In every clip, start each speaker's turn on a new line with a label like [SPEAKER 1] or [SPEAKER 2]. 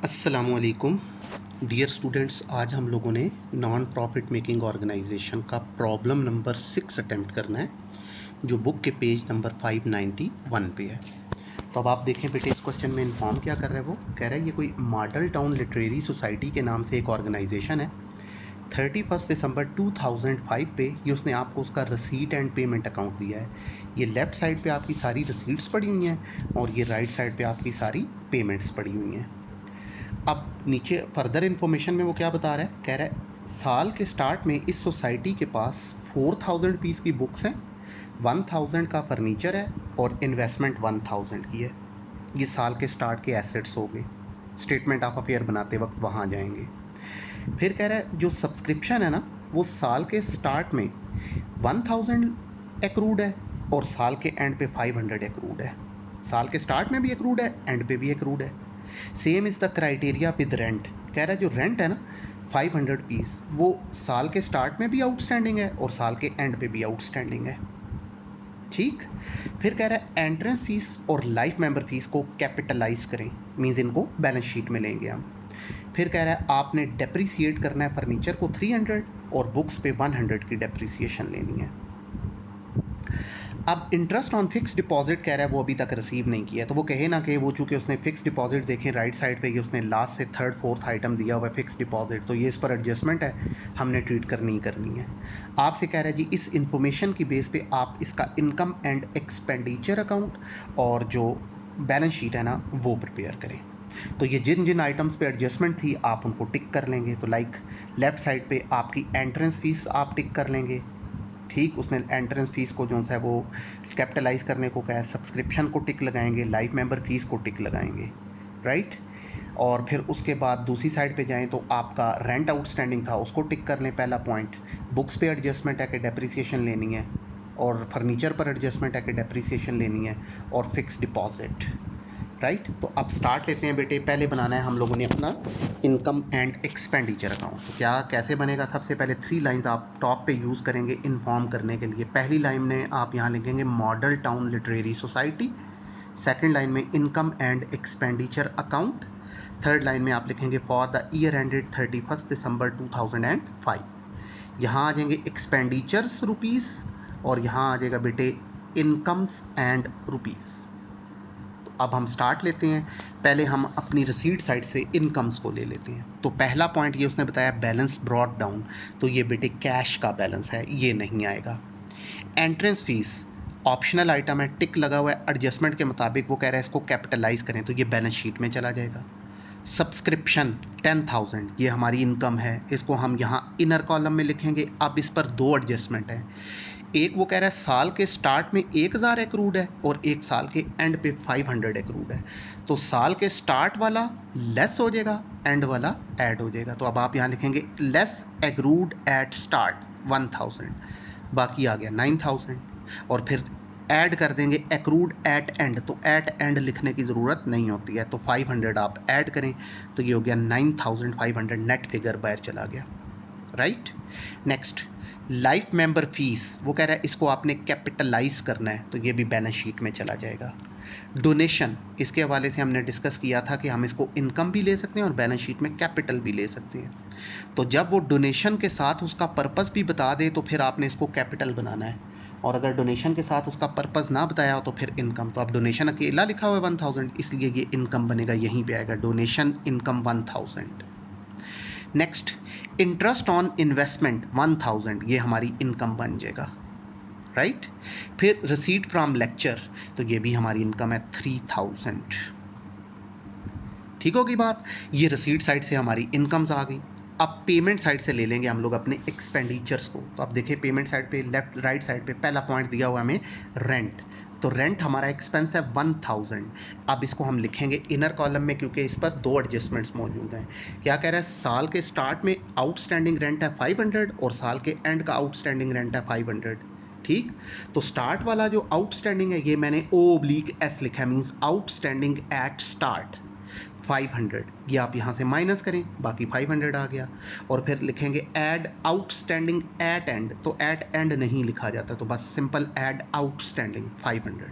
[SPEAKER 1] अस्सलामुअलैकुम dear students, आज हम लोगों ने नॉन प्रॉफिट मेकिंग ऑर्गेनाइजेशन का प्रॉब्लम नंबर 6 अटेम्प्ट करना है, जो बुक के पेज नंबर 591 पे है। तो अब आप देखें बेटे, इस क्वेश्चन में इन्फॉर्म क्या कर रहा है। वो कह रहा है ये कोई मॉडल टाउन लिटरेरी सोसाइटी के नाम से एक ऑर्गेनाइजेशन है। 31 दिसंबर 2005 पे ये उसने आपको उसका रसीट एंड पेमेंट अकाउंट दिया है। ये लेफ्ट साइड पे आपकी सारी रसीट्स पड़ी हुई हैं और ये राइट साइड पे आपकी सारी पेमेंट्स पड़ी हुई हैं। अब नीचे फर्दर इन्फॉर्मेशन में वो क्या बता रहा है, कह रहा है साल के स्टार्ट में इस सोसाइटी के पास 4000 पीस की बुक्स हैं, 1000 का फर्नीचर है और इन्वेस्टमेंट 1000 की है। ये साल के स्टार्ट के एसेट्स हो गए। स्टेटमेंट ऑफ अफेयर बनाते वक्त वहाँ जाएंगे। फिर कह रहा है जो सब्सक्रिप्शन है ना, वो साल के स्टार्ट में 1000 एक्रूड है और साल के एंड पे 500 एक्रूड है। साल के स्टार्ट में भी एक्रूड है, एंड पे भी एक्रूड है। Same is the criteria with rent. कह रहा है जो रेंट है ना 500 पीस, वो साल के स्टार्ट में भी आउटस्टैंडिंग है और साल के एंड पे भी आउटस्टैंडिंग है। ठीक। फिर कह रहा है एंट्रेंस फीस और लाइफ मेंबर फीस को कैपिटलाइज करें, मीन्स इनको बैलेंस शीट में लेंगे हम। फिर कह रहा है आपने डेप्रिसिएट करना है फर्नीचर को 300 और बुक्स पे 100 की डेप्रिसिएशन लेनी है। अब इंटरेस्ट ऑन फिक्स डिपॉजिट कह रहा है वो अभी तक रिसीव नहीं किया, तो वो कहे ना कि वो चूंकि उसने फिक्स डिपॉजिट देखें राइट साइड पे, ये उसने लास्ट से थर्ड फोर्थ आइटम दिया हुआ है फिक्स डिपॉजिट, तो ये इस पर एडजस्टमेंट है, हमने ट्रीट करनी है। आपसे कह रहा है जी इस इंफॉर्मेशन की बेस पे आप इसका इनकम एंड एक्सपेंडिचर अकाउंट और जो बैलेंस शीट है ना वो प्रिपेयर करें। तो ये जिन जिन आइटम्स पे एडजस्टमेंट थी आप उनको टिक कर लेंगे। तो लाइक लेफ्ट साइड पे आपकी एंट्रेंस फीस आप टिक कर लेंगे। ठीक, उसने एंट्रेंस फीस को जो है वो कैपिटलाइज करने को कहा है। सब्सक्रिप्शन को टिक लगाएंगे, लाइफ मेंबर फीस को टिक लगाएंगे, राइट। और फिर उसके बाद दूसरी साइड पे जाएं तो आपका रेंट आउटस्टैंडिंग था, उसको टिक कर लें पहला पॉइंट। बुक्स पे एडजस्टमेंट है कि डेप्रिसिएशन लेनी है, और फर्नीचर पर एडजस्टमेंट है कि डेप्रिसिएशन लेनी है, और फिक्स डिपॉजिट, राइट। तो अब स्टार्ट लेते हैं बेटे। पहले बनाना है हम लोगों ने अपना इनकम एंड एक्सपेंडिचर अकाउंट। तो क्या कैसे बनेगा, सबसे पहले 3 लाइंस आप टॉप पे यूज़ करेंगे इन्फॉर्म करने के लिए। पहली लाइन में आप यहाँ लिखेंगे model town literary society, second line में income and expenditure account, third line में आप लिखेंगे for the year ended 31 December 2005। यहाँ आ जाएंगे एक्सपेंडिचर्स रुपीज़ और यहाँ आ जाएगा बेटे इनकम्स एंड रुपीज़। अब हम स्टार्ट लेते हैं। पहले हम अपनी रिसीट साइड से इनकम्स को ले लेते हैं। तो पहला पॉइंट ये उसने बताया बैलेंस ब्रॉट डाउन, तो ये बेटे कैश का बैलेंस है, ये नहीं आएगा। एंट्रेंस फीस ऑप्शनल आइटम है, टिक लगा हुआ है, एडजस्टमेंट के मुताबिक वो कह रहा है इसको कैपिटलाइज करें, तो ये बैलेंस शीट में चला जाएगा। सब्सक्रिप्शन 10,000 ये हमारी इनकम है, इसको हम यहाँ इनर कॉलम में लिखेंगे। अब इस पर दो एडजस्टमेंट है। एक वो कह रहा है साल के स्टार्ट में 1000 एक्रूड है और एक साल के एंड पे 500 एक्रूड है। तो साल के स्टार्ट वाला लेस हो जाएगा, एंड वाला ऐड हो जाएगा। तो अब आप यहाँ लिखेंगे लेस एक्रूड एट स्टार्ट 1000, बाकी आ गया 9000, और फिर ऐड कर देंगे एक्रूड एट एंड। तो एट एंड लिखने की ज़रूरत नहीं होती है, तो 500 आप ऐड करें तो ये हो गया 9500, नेट फिगर बाहर चला गया, right. Next life member fees, वो कह रहा है इसको आपने कैपिटलाइज करना है, तो ये भी बैलेंस शीट में चला जाएगा। डोनेशन, इसके हवाले से हमने डिस्कस किया था कि हम इसको इनकम भी ले सकते हैं और बैलेंस शीट में कैपिटल भी ले सकते हैं। तो जब वो डोनेशन के साथ उसका पर्पस भी बता दे तो फिर आपने इसको कैपिटल बनाना है, और अगर डोनेशन के साथ उसका पर्पस ना बताया हो तो फिर इनकम। तो अब डोनेशन अकेला लिखा हुआ है 1000, इसलिए ये इनकम बनेगा, यहीं पे आएगा donation income 1000। Next interest on investment 1000, ये हमारी इनकम बन जाएगा, राइट। फिर रिसीट फ्रॉम लेक्चर, तो ये भी हमारी इनकम है 3000। ठीक होगी बात। ये रिसीट साइड से हमारी इनकम्स आ गई। अब पेमेंट साइड से ले लेंगे हम लोग अपने एक्सपेंडिचर्स को। तो अब देखिए पेमेंट साइड पे लेफ्ट राइट साइड पे पहला पॉइंट दिया हुआ हमें रेंट, तो रेंट हमारा एक्सपेंस है 1000। अब इसको हम लिखेंगे इनर कॉलम में, क्योंकि इस पर दो एडजस्टमेंट्स मौजूद हैं। क्या कह रहा है, साल के स्टार्ट में आउटस्टैंडिंग रेंट है 500 और साल के एंड का आउटस्टैंडिंग रेंट है 500। ठीक, तो स्टार्ट वाला जो आउटस्टैंडिंग है ये मैंने O/S लिखा है, मीन्स आउटस्टैंडिंग एट स्टार्ट 500, ये आप यहाँ से माइनस करें, बाकी 500 आ गया। और फिर लिखेंगे ऐड आउटस्टैंडिंग एट एंड, तो एट एंड नहीं लिखा जाता, तो बस सिंपल ऐड आउटस्टैंडिंग 500।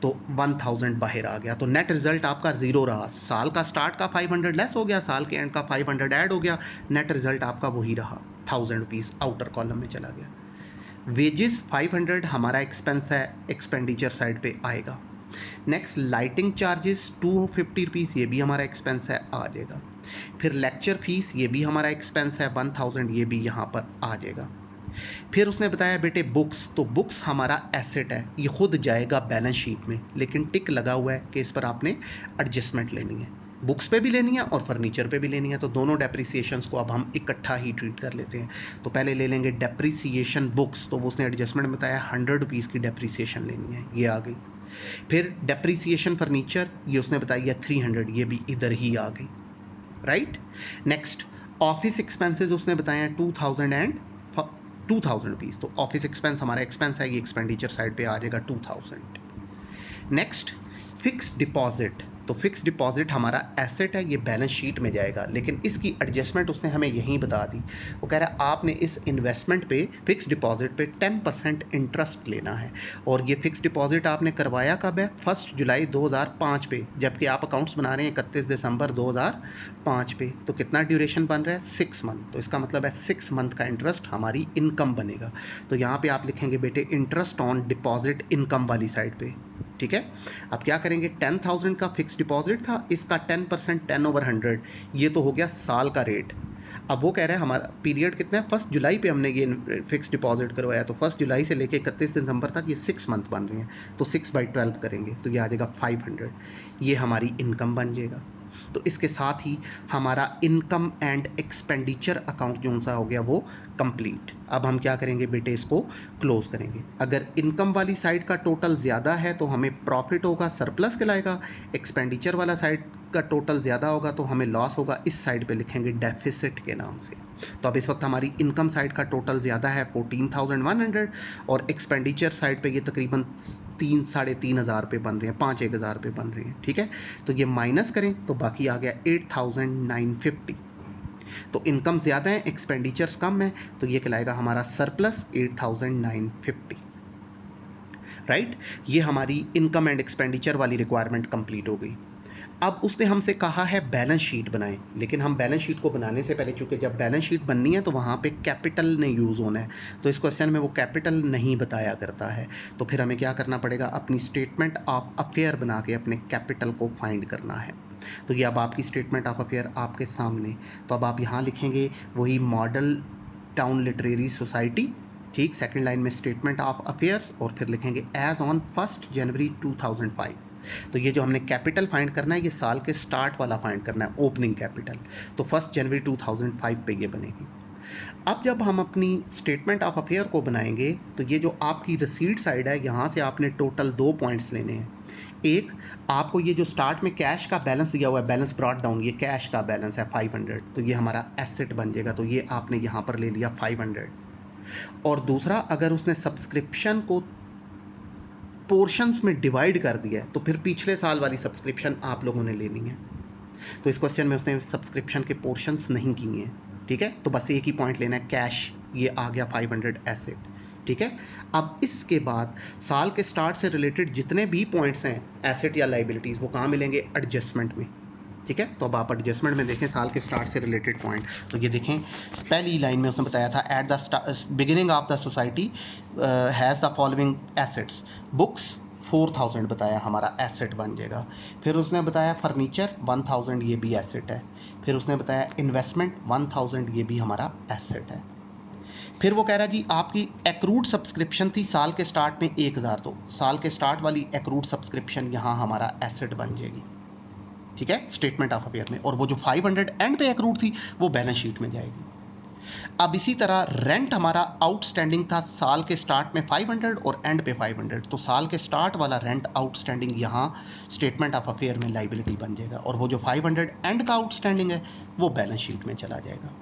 [SPEAKER 1] तो 1000 बाहर आ गया, तो नेट रिजल्ट आपका 0 रहा। साल का स्टार्ट का 500 लेस हो गया, साल के एंड का 500 ऐड हो गया, नेट रिजल्ट आपका वही रहा, 1000 रुपीज़ आउटर कॉलम में चला गया। वेजेस 500 हमारा एक्सपेंस है, एक्सपेंडिचर साइड पे आएगा। नेक्स्ट लाइटिंग चार्जेस 250 रुपीज़, ये भी हमारा एक्सपेंस है, आ जाएगा। फिर लेक्चर फीस, ये भी हमारा एक्सपेंस है 1000, ये भी यहाँ पर आ जाएगा। फिर उसने बताया बेटे बुक्स, तो बुक्स हमारा एसेट है, ये खुद जाएगा बैलेंस शीट में, लेकिन टिक लगा हुआ है कि इस पर आपने एडजस्टमेंट लेनी है, बुक्स पे भी लेनी है और फर्नीचर पे भी लेनी है। तो दोनों डेप्रिसिएशंस को अब हम इकट्ठा ही ट्रीट कर लेते हैं। तो पहले ले लेंगे डेप्रिसिएशन बुक्स, तो वो उसने एडजस्टमेंट में बताया 100 रुपीज़ की डेप्रिसिएशन लेनी है, ये आ गई। फिर डेप्रिसिएशन फर्नीचर, ये उसने बताया 300, ये भी इधर ही आ गई, राइट। नेक्स्ट ऑफिस एक्सपेंसेस उसने बताया 2000 रुपीज़, तो ऑफिस एक्सपेंस हमारा एक्सपेंस है, ये एक्सपेंडिचर साइड पे आ जाएगा 2000। नेक्स्ट फिक्स डिपॉजिट, तो फिक्स डिपॉजिट हमारा एसेट है, ये बैलेंस शीट में जाएगा, लेकिन इसकी एडजस्टमेंट उसने हमें यहीं बता दी। वो कह रहा है आपने इस इन्वेस्टमेंट पे, फिक्स डिपॉजिट पे 10% इंटरेस्ट लेना है, और ये फिक्स डिपॉजिट आपने करवाया कब है? 1 जुलाई 2005 पे, जबकि आप अकाउंट्स बना रहे हैं 31 दिसंबर 2005 पे। तो कितना ड्यूरेशन बन रहा है? 6 मंथ, तो इसका मतलब है 6 मंथ का इंटरेस्ट हमारी इनकम बनेगा। तो यहाँ पे आप लिखेंगे बेटे इंटरेस्ट ऑन डिपॉजिट इनकम वाली साइड पे, ठीक है। अब क्या करेंगे, 10,000 का फिक्स डिपॉजिट था, इसका 10%, 10/100, ये तो हो गया साल का रेट। अब वो कह रहे हैं हमारा पीरियड कितना है, 1 जुलाई पे हमने ये फिक्स डिपॉजिट करवाया, तो 1 जुलाई से लेके 31 दिसंबर तक ये 6 मंथ बन रहे हैं, तो 6/12 करेंगे तो ये आ जाएगा 500, ये हमारी इनकम बन जाएगा। तो इसके साथ ही हमारा इनकम एंड एक्सपेंडिचर अकाउंट जो सा हो गया वो कंप्लीट। अब हम क्या करेंगे बेटे, इसको क्लोज करेंगे। अगर इनकम वाली साइड का टोटल ज़्यादा है तो हमें प्रॉफिट होगा, सरप्लस कहलाएगा। एक्सपेंडिचर वाला साइड का टोटल ज़्यादा होगा तो हमें लॉस होगा, इस साइड पे लिखेंगे डेफिसिट के नाम से। तो अब इस वक्त हमारी इनकम साइड का टोटल ज़्यादा है 14,100, और एक्सपेंडिचर साइड पे ये तकरीबन 3-3,500 रुपये बन रहे हैं, 5-1,000 रुपये बन रहे हैं, ठीक है। तो ये माइनस करें तो बाकी आ गया 8,950। तो इनकम ज़्यादा है, एक्सपेंडिचर्स कम है, तो ये कहलाएगा हमारा सरप्लस 8,950, राइट। ये हमारी इनकम एंड एक्सपेंडिचर वाली रिक्वायरमेंट कंप्लीट हो गई। अब उसने हमसे कहा है बैलेंस शीट बनाएं, लेकिन हम बैलेंस शीट को बनाने से पहले, चूंकि जब बैलेंस शीट बननी है तो वहाँ पे कैपिटल ने यूज़ होना है, तो इस क्वेश्चन में वो कैपिटल नहीं बताया करता है। तो फिर हमें क्या करना पड़ेगा, अपनी स्टेटमेंट ऑफ अफेयर बना के अपने कैपिटल को फाइंड करना है। तो ये अब आपकी स्टेटमेंट ऑफ अफेयर आपके सामने, तो अब आप यहाँ लिखेंगे वही मॉडल टाउन लिटरेरी सोसाइटी, ठीक। सेकेंड लाइन में स्टेटमेंट ऑफ अफेयर्स, और फिर लिखेंगे एज ऑन 1 जनवरी 2005। तो ये जो हमने कैपिटल फाइंड करना है, ये साल के स्टार्ट वाला फाइंड करना है, ओपनिंग कैपिटल। तो 1 जनवरी 2005 पे ये बनेगी। अब जब हम अपनी स्टेटमेंट ऑफ अफेयर को बनाएंगे तो ये जो आपकी रिसीट साइड है, यहाँ से आपने टोटल 2 पॉइंट्स लेने हैं। एक, आपको ये जो स्टार्ट में कैश का बैलेंस दिया हुआ है, बैलेंस ब्रॉट डाउन, ये कैश का बैलेंस है 500, तो ये हमारा एसेट बन जाएगा, तो ये आपने यहाँ पर ले लिया 500। और दूसरा, अगर उसने सब्सक्रिप्शन को पोर्शंस में डिवाइड कर दिया है तो फिर पिछले साल वाली सब्सक्रिप्शन आप लोगों ने लेनी है। तो इस क्वेश्चन में उसने सब्सक्रिप्शन के पोर्शंस नहीं किए हैं, ठीक है। तो बस एक ही पॉइंट लेना है, कैश, ये आ गया 500 एसेट, ठीक है। अब इसके बाद साल के स्टार्ट से रिलेटेड जितने भी पॉइंट्स हैं एसेट या लाइबिलिटीज़, वो कहाँ मिलेंगे, एडजस्टमेंट में, ठीक है। तो अब आप एडजस्टमेंट में देखें साल के स्टार्ट से रिलेटेड पॉइंट, तो ये देखें पहली लाइन में उसने बताया था at the beginning of the society has the following assets, books 4,000 बताया हमारा एसेट बन जाएगा। फिर उसने बताया फर्नीचर 1,000, ये भी एसेट है। फिर उसने बताया इन्वेस्टमेंट 1,000, ये भी हमारा एसेट है। फिर वो कह रहा है जी आपकी एक्रूड सब्सक्रिप्शन थी साल के स्टार्ट में 1,000, तो साल के स्टार्ट वाली एक्रूड सब्सक्रिप्शन यहाँ हमारा एसेट बन जाएगी, ठीक है, स्टेटमेंट ऑफ अफेयर में। और वो जो 500 एंड पे एक्रूड थी वो बैलेंस शीट में जाएगी। अब इसी तरह रेंट हमारा आउटस्टैंडिंग था साल के स्टार्ट में 500 और एंड पे 500, तो साल के स्टार्ट वाला रेंट आउटस्टैंडिंग यहाँ स्टेटमेंट ऑफ अफेयर में लाइबिलिटी बन जाएगा, और वो जो 500 एंड का आउटस्टैंडिंग है वो बैलेंस शीट में चला जाएगा।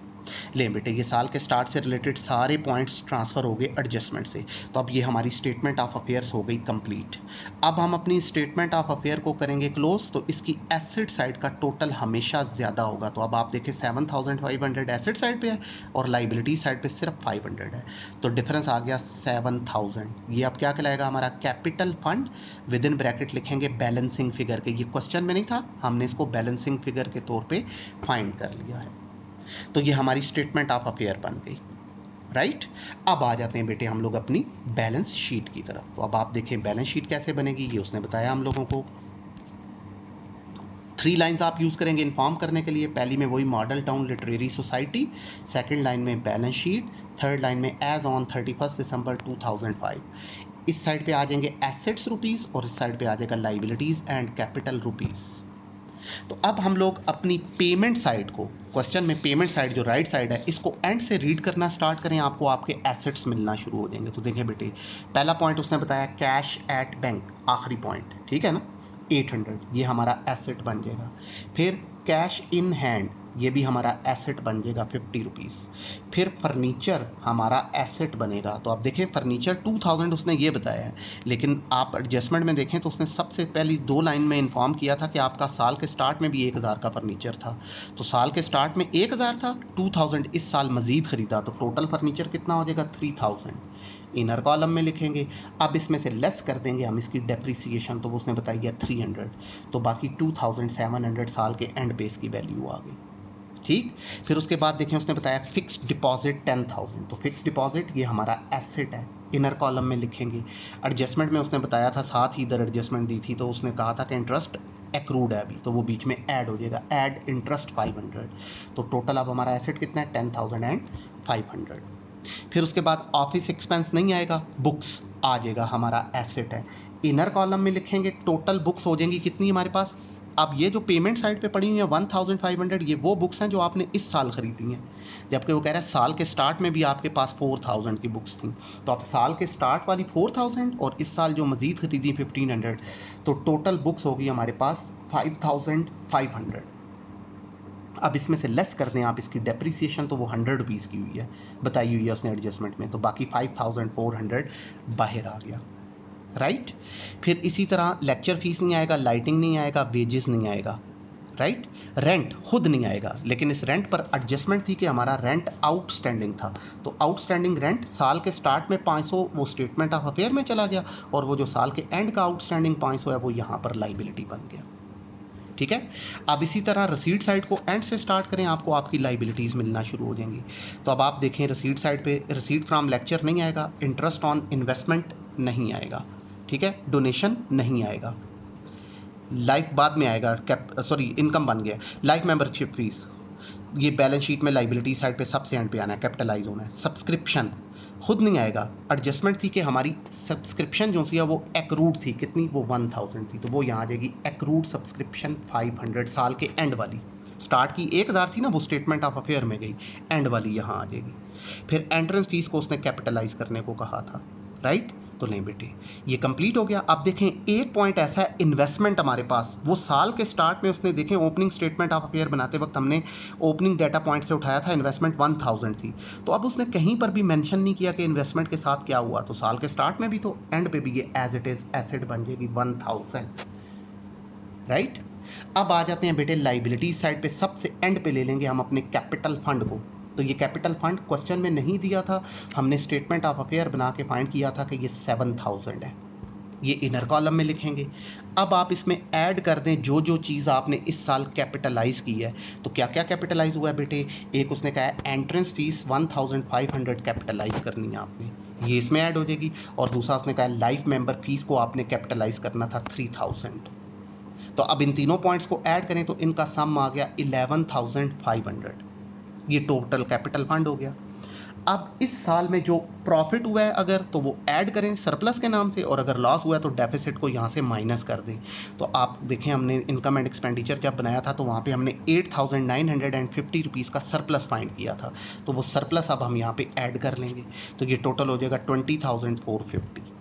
[SPEAKER 1] ले बेटे, ये साल के स्टार्ट से रिलेटेड सारे पॉइंट्स ट्रांसफ़र हो गए एडजस्टमेंट से। तो अब ये हमारी स्टेटमेंट ऑफ अफेयर्स हो गई कंप्लीट। अब हम अपनी स्टेटमेंट ऑफ अफेयर को करेंगे क्लोज, तो इसकी एसेट साइड का टोटल हमेशा ज़्यादा होगा। तो अब आप देखें 7,500 एसेट साइड पे है और लाइबिलिटी साइड पे सिर्फ 500 है, तो डिफरेंस आ गया 7,000। ये अब क्या कहलाएगा हमारा capital fund, with in bracket लिखेंगे बैलेंसिंग फिगर के। ये क्वेश्चन में नहीं था, हमने इसको बैलेंसिंग फिगर के तौर पे फाइंड कर लिया है। तो ये हमारी स्टेटमेंट ऑफ अफेयर बन गई, राइट। अब आ जाते हैं बेटे हम लोग अपनी बैलेंस शीट की तरफ। तो अब आप देखें बैलेंस शीट कैसे बनेगी, ये उसने बताया हम लोगों को। 3 लाइंस आप यूज़ करेंगे इन्फॉर्म करने के लिए। पहली में वही model town literary society, second line में बैलेंस शीट, थर्ड लाइन में एज ऑन 31 दिसंबर 2005। इस साइड पे आ जाएंगे एसेट्स रुपीज़ और इस साइड पे आ जाएगा लाइबिलिटीज़ एंड कैपिटल रुपीज़। तो अब हम लोग अपनी पेमेंट साइड को, क्वेश्चन में पेमेंट साइड जो राइट साइड है, इसको एंड से रीड करना स्टार्ट करें, आपको आपके एसेट्स मिलना शुरू हो जाएंगे। तो देखिए बेटे, पहला पॉइंट उसने बताया कैश एट बैंक, आखिरी पॉइंट, ठीक है ना, 800, ये हमारा एसेट बन जाएगा। फिर कैश इन हैंड, ये भी हमारा एसेट बन जाएगा 50 रुपीज़। फिर फर्नीचर हमारा एसेट बनेगा। तो आप देखें फर्नीचर 2000 उसने ये बताया है, लेकिन आप एडजस्टमेंट में देखें तो उसने सबसे पहली 2 लाइन में इन्फॉर्म किया था कि आपका साल के स्टार्ट में भी 1000 का फर्नीचर था। तो साल के स्टार्ट में 1000 था, 2000 इस साल मजीद खरीदा, तो टोटल फर्नीचर कितना हो जाएगा 3000। इनर कॉलम में लिखेंगे। अब इसमें से लेस कर देंगे हम इसकी डेप्रिसिएशन, तो वो उसने बताई है 300, तो बाकी 2700 साल के एंड पे इसकी वैल्यू आ गई, ठीक। फिर उसके बाद देखें उसने बताया फिक्स्ड डिपॉजिट 10,000, तो फिक्स्ड डिपॉजिट ये हमारा एसेट है, इनर कॉलम में लिखेंगे। एडजस्टमेंट में उसने बताया था, साथ ही इधर एडजस्टमेंट दी थी, तो उसने कहा था कि इंटरेस्ट एक्रूड है अभी, तो वो बीच में ऐड हो जाएगा, ऐड इंटरेस्ट 500। तो टोटल अब हमारा एसेट कितना है 10,500। फिर उसके बाद ऑफिस एक्सपेंस नहीं आएगा, बुक्स आ जाएगा, हमारा एसेट है। इनर कॉलम में लिखेंगे टोटल बुक्स हो जाएंगी कितनी हमारे पास। अब ये जो पेमेंट साइड पे पड़ी हुई है 1500, ये वो बुक्स हैं जो आपने इस साल खरीदी हैं, जबकि वो कह रहा है साल के स्टार्ट में भी आपके पास 4000 की बुक्स थी। तो अब साल के स्टार्ट वाली 4000 और इस साल जो मजीद खरीदी 1500, तो टोटल बुक्स होगी हमारे पास 5500। अब इसमें से लेस कर दें आप इसकी डेप्रिसिएशन, तो वो 100 रुपीज़ की हुई है, बताई हुई है उसने एडजस्टमेंट में, तो बाकी 5400 बाहर आ गया, राइट। फिर इसी तरह लेक्चर फीस नहीं आएगा, लाइटिंग नहीं आएगा, वेजेस नहीं आएगा, राइट। रेंट खुद नहीं आएगा, लेकिन इस रेंट पर एडजस्टमेंट थी कि हमारा रेंट आउटस्टैंडिंग था, तो आउटस्टैंडिंग रेंट साल के स्टार्ट में 500 वो स्टेटमेंट ऑफ अफेयर में चला गया, और वो जो साल के एंड का आउटस्टैंडिंग 500 है वो यहाँ पर लाइबिलिटी बन गया, ठीक है। अब इसी तरह रसीद साइड को एंड से स्टार्ट करें, आपको आपकी लाइबिलिटीज़ मिलना शुरू हो जाएंगी। तो अब आप देखें रसीद साइड पे रसीद फ्रॉम लेक्चर नहीं आएगा, इंटरेस्ट ऑन इन्वेस्टमेंट नहीं आएगा, ठीक है, डोनेशन नहीं आएगा, लाइफ बाद में आएगा, इनकम बन गया, लाइफ मेंबरशिप फीस ये बैलेंस शीट में लाइबिलिटी साइड पे सबसे एंड पे आना है, कैपिटलाइज होना है। सब्सक्रिप्शन खुद नहीं आएगा, एडजस्टमेंट थी कि हमारी सब्सक्रिप्शन जो सी है वो एक्रूड थी, कितनी, वो 1000 थी, तो वो यहाँ आ जाएगी एक्रूड सब्सक्रिप्शन 500, साल के एंड वाली, स्टार्ट की 1000 थी ना, वो स्टेटमेंट ऑफ अफेयर में गई, एंड वाली यहाँ आ जाएगी। फिर एंट्रेंस फीस को उसने कैपिटलाइज करने को कहा था, राइट। तो नहीं बेटे, ये कंप्लीट हो गया। अब देखें एक पॉइंट ऐसा है इन्वेस्टमेंट हमारे पास, वो साल के स्टार्ट में उसने देखें ओपनिंग स्टेटमेंट ऑफ अफेयर बनाते वक्त हमने ओपनिंग डाटा पॉइंट से उठाया था, इन्वेस्टमेंट 1000 थी, तो अब उसने कहीं पर भी मेंशन नहीं किया कि इन्वेस्टमेंट के साथ क्या हुआ, तो साल के स्टार्ट में भी तो एंड पे भी ये एज इट इज एसेट बन जाएगी 1000, राइट। अब आ जाते हैं बेटे लाइबिलिटी साइड पे, सबसे एंड पे ले लेंगे हम अपने कैपिटल फंड को। तो ये कैपिटल फंड क्वेश्चन में नहीं दिया था, हमने स्टेटमेंट ऑफ अफेयर बना के फाइंड किया था कि ये 7000 है, ये इनर कॉलम में लिखेंगे। अब आप इसमें ऐड कर दें जो जो चीज़ आपने इस साल कैपिटलाइज की है, तो क्या क्या कैपिटलाइज हुआ है बेटे, एक उसने कहा है एंट्रेंस फीस 1500 कैपिटलाइज करनी है आपने, ये इसमें ऐड हो जाएगी, और दूसरा उसने कहा है लाइफ मेंबर फीस को आपने कैपिटलाइज करना था 3000। तो अब इन तीनों पॉइंट्स को ऐड करें तो इनका सम आ गया 11500, ये टोटल कैपिटल फंड हो गया। अब इस साल में जो प्रॉफिट हुआ है अगर, तो वो ऐड करें सरप्लस के नाम से, और अगर लॉस हुआ है तो डेफिसिट को यहाँ से माइनस कर दें। तो आप देखें हमने इनकम एंड एक्सपेंडिचर जब बनाया था तो वहाँ पे हमने 8950 रुपीज़ का सरप्लस फाइंड किया था, तो वो सरप्लस अब हम यहाँ पे ऐड कर लेंगे, तो ये टोटल हो जाएगा 20,450।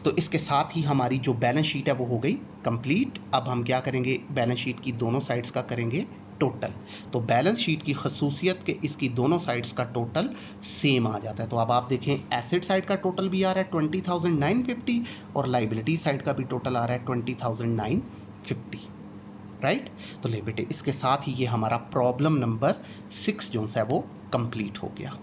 [SPEAKER 1] तो इसके साथ ही हमारी जो बैलेंस शीट है वो हो गई कंप्लीट। अब हम क्या करेंगे, बैलेंस शीट की दोनों साइड्स का करेंगे टोटल। तो बैलेंस शीट की खसूसियत के इसकी दोनों साइड्स का टोटल सेम आ जाता है। तो अब आप देखें एसेट साइड का टोटल भी आ रहा है 20,950 और लाइबिलिटी साइड का भी टोटल आ रहा है 20,950, राइट। तो ले बेटे इसके साथ ही ये हमारा प्रॉब्लम नंबर 6 जो है वो कंप्लीट हो गया।